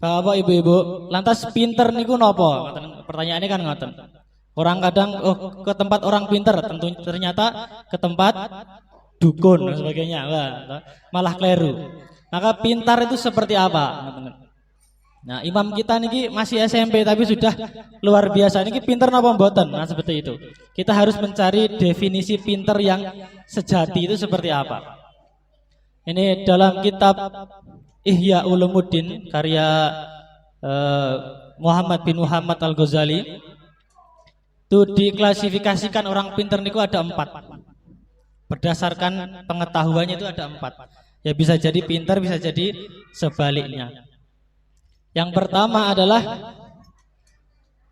Bapak Ibu-ibu, lantas pinter niku napa? Pertanyaannya kan ngoten. Orang kadang ke tempat orang pinter, tentu ternyata ke tempat dukun dan sebagainya. Wah, malah keliru. Maka pintar itu seperti apa? Nah, imam kita niki masih SMP tapi sudah luar biasa. Niki pinter napa mboten? Nah, seperti itu. Kita harus mencari definisi pinter yang sejati itu seperti apa. Ini dalam kitab Ihya Ulumuddin karya Muhammad bin Muhammad Al-Ghazali itu diklasifikasikan orang pinter niku ada 4. Berdasarkan pengetahuannya itu ada 4. Ya bisa jadi pinter, bisa jadi sebaliknya. Yang pertama adalah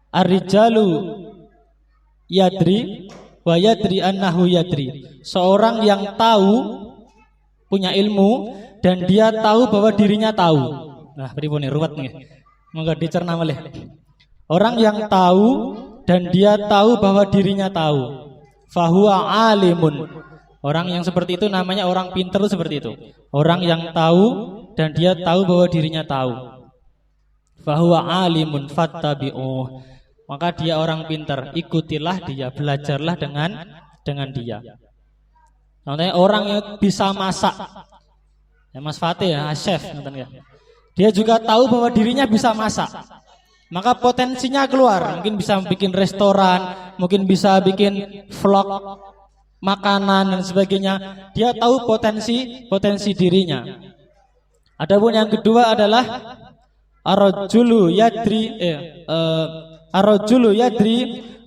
ar-rijalu yadri wa yadri annahu yadri. Seorang yang tahu, punya ilmu dan dia tahu bahwa dirinya tahu. Nah, pripun ruwet nih. Monggo dicerna malih. Orang yang tahu dan dia tahu bahwa dirinya tahu. Fahuwa alimun. Orang yang seperti itu namanya orang pintar seperti itu. Orang yang tahu dan dia tahu bahwa dirinya tahu. Fahuwa alimun fattabi'uh. Maka dia orang pintar, ikutilah dia, belajarlah dengan dia. Contohnya orang yang bisa masak. Ya Mas Fatih ya, chef ya. Dia juga tahu bahwa dirinya bisa masak. Maka potensinya keluar, mungkin bisa bikin restoran, mungkin bisa bikin vlog makanan dan sebagainya. Dia tahu potensi dirinya. Adapun yang kedua adalah ar-rajulu yadri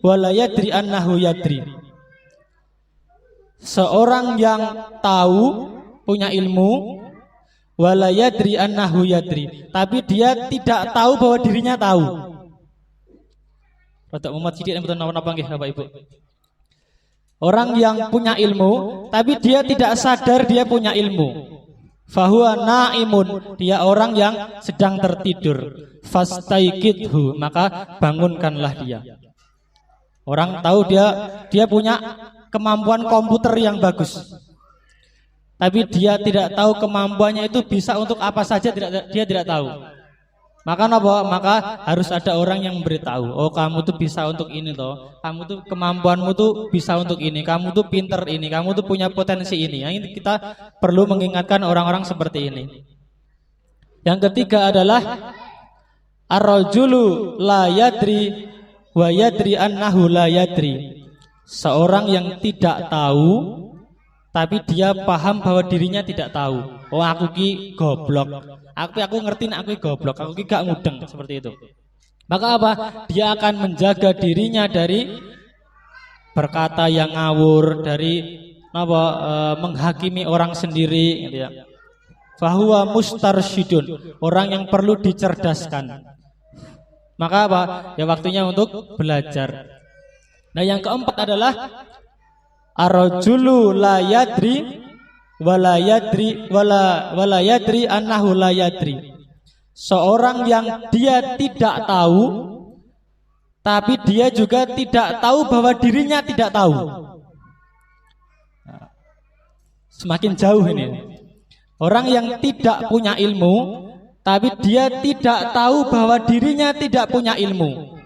wala yadri annahu yadri. Seorang yang tahu, punya ilmu, wala yadri annahu yadri, tapi dia tidak tahu bahwa dirinya tahu. Rada umat sidik mboten napa-napa nggih Bapak Ibu. Orang yang punya ilmu tapi dia tidak sadar dia punya ilmu. Fahuwa naimun, dia orang yang sedang tertidur. Fastaikidhu, maka bangunkanlah dia. Orang tahu dia punya kemampuan komputer yang bagus. Tapi dia tidak tahu kemampuannya itu bisa untuk apa saja, dia tidak tahu. Maka harus ada orang yang memberitahu. Oh, kamu tuh bisa untuk ini toh. Kamu tuh kemampuanmu tuh bisa untuk ini. Kamu tuh pinter ini. Kamu tuh punya potensi ini. Yang kita perlu mengingatkan orang-orang seperti ini. Yang ketiga adalah ar-rajulu la yadri wa yadri annahu la yadri. Seorang yang tidak tahu tapi dia paham bahwa dirinya tidak tahu. Oh, aku ki goblok. Aku ngerti nek aku goblok, aku ki gak mudeng, seperti itu. Maka apa? Dia akan menjaga dirinya dari berkata yang ngawur, dari menghakimi orang sendiri gitu ya. Fahuwa mustarsyidun, orang yang perlu dicerdaskan. Maka apa? Ya waktunya untuk belajar. Nah, yang keempat adalah ar-rajulu la yadri wala yadri annahu la yadri. Seorang yang dia tidak tahu tapi dia juga tidak tahu bahwa dirinya tidak tahu. Semakin jauh ini. Orang yang tidak punya ilmu tapi dia tidak tahu bahwa dirinya tidak punya ilmu.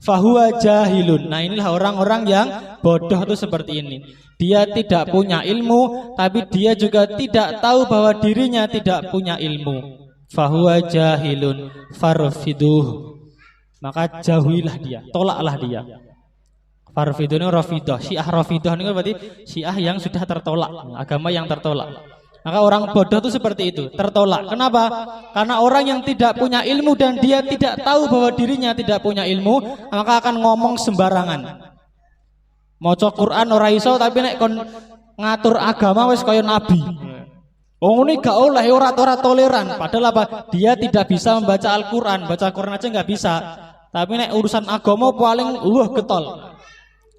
Fahuwa jahilun. Nah, inilah orang-orang yang bodoh itu seperti ini. Dia tidak punya ilmu tapi dia juga tidak tahu bahwa dirinya tidak punya ilmu. Fahuwa jahilun farfiduh. Maka jauhilah dia, tolaklah dia. Farfiduh ini rafidah. Syiah rafidah ini berarti syiah yang sudah tertolak, agama yang tertolak. Maka orang bodoh itu seperti itu, tertolak. Kenapa? Karena orang yang tidak punya ilmu dan dia tidak tahu bahwa dirinya tidak punya ilmu, maka akan ngomong sembarangan. Maca Quran ora iso tapi nek kon ngatur agama wis kaya nabi. Oh, ini gak oleh, ora toleran. Padahal apa? Dia tidak bisa membaca Al-Quran, baca Quran aja nggak bisa. Tapi nek urusan agama paling getol.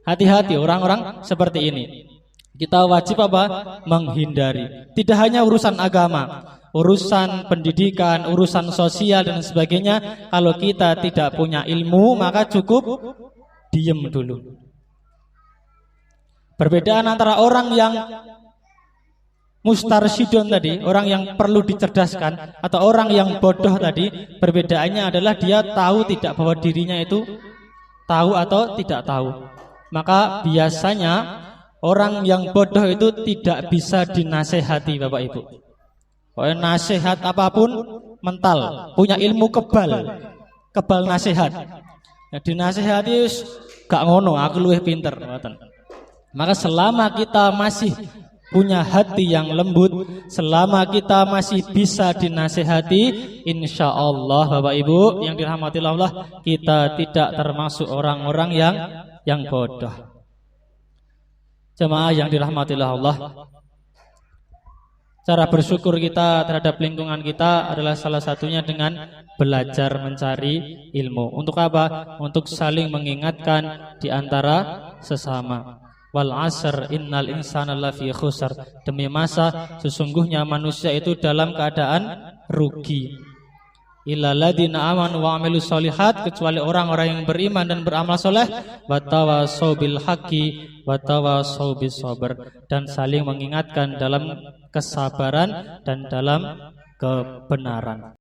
Hati-hati orang-orang seperti ini. Kita wajib apa? Menghindari. Tidak hanya urusan agama, urusan pendidikan, urusan sosial dan sebagainya. Kalau kita tidak punya ilmu, maka cukup diem dulu. Perbedaan antara orang yang mustarsyidun tadi, orang yang perlu dicerdaskan, atau orang yang bodoh tadi, perbedaannya adalah dia tahu tidak bahwa dirinya itu tahu atau tidak tahu. Maka biasanya orang yang bodoh itu tidak bisa dinasehati, Bapak Ibu. Pokoknya nasihat apapun mental, punya ilmu kebal nasihat. Ya, dinasehati gak ngono, aku luwih pinter. Maka selama kita masih punya hati yang lembut, selama kita masih bisa dinasehati, insya Allah Bapak Ibu yang dirahmati Allah, kita tidak termasuk orang-orang yang bodoh. Jemaah yang dirahmati Allah, cara bersyukur kita terhadap lingkungan kita adalah salah satunya dengan belajar mencari ilmu. Untuk apa? Untuk saling mengingatkan di antara sesama. Wal asr innal insana lafi khusr. Demi masa sesungguhnya manusia itu dalam keadaan rugi. Illal ladzina amanu wa amilus solihat, kecuali orang-orang yang beriman dan beramal soleh, watawasau bil haqqi watawasau bis sabr, dan saling mengingatkan dalam kesabaran dan dalam kebenaran.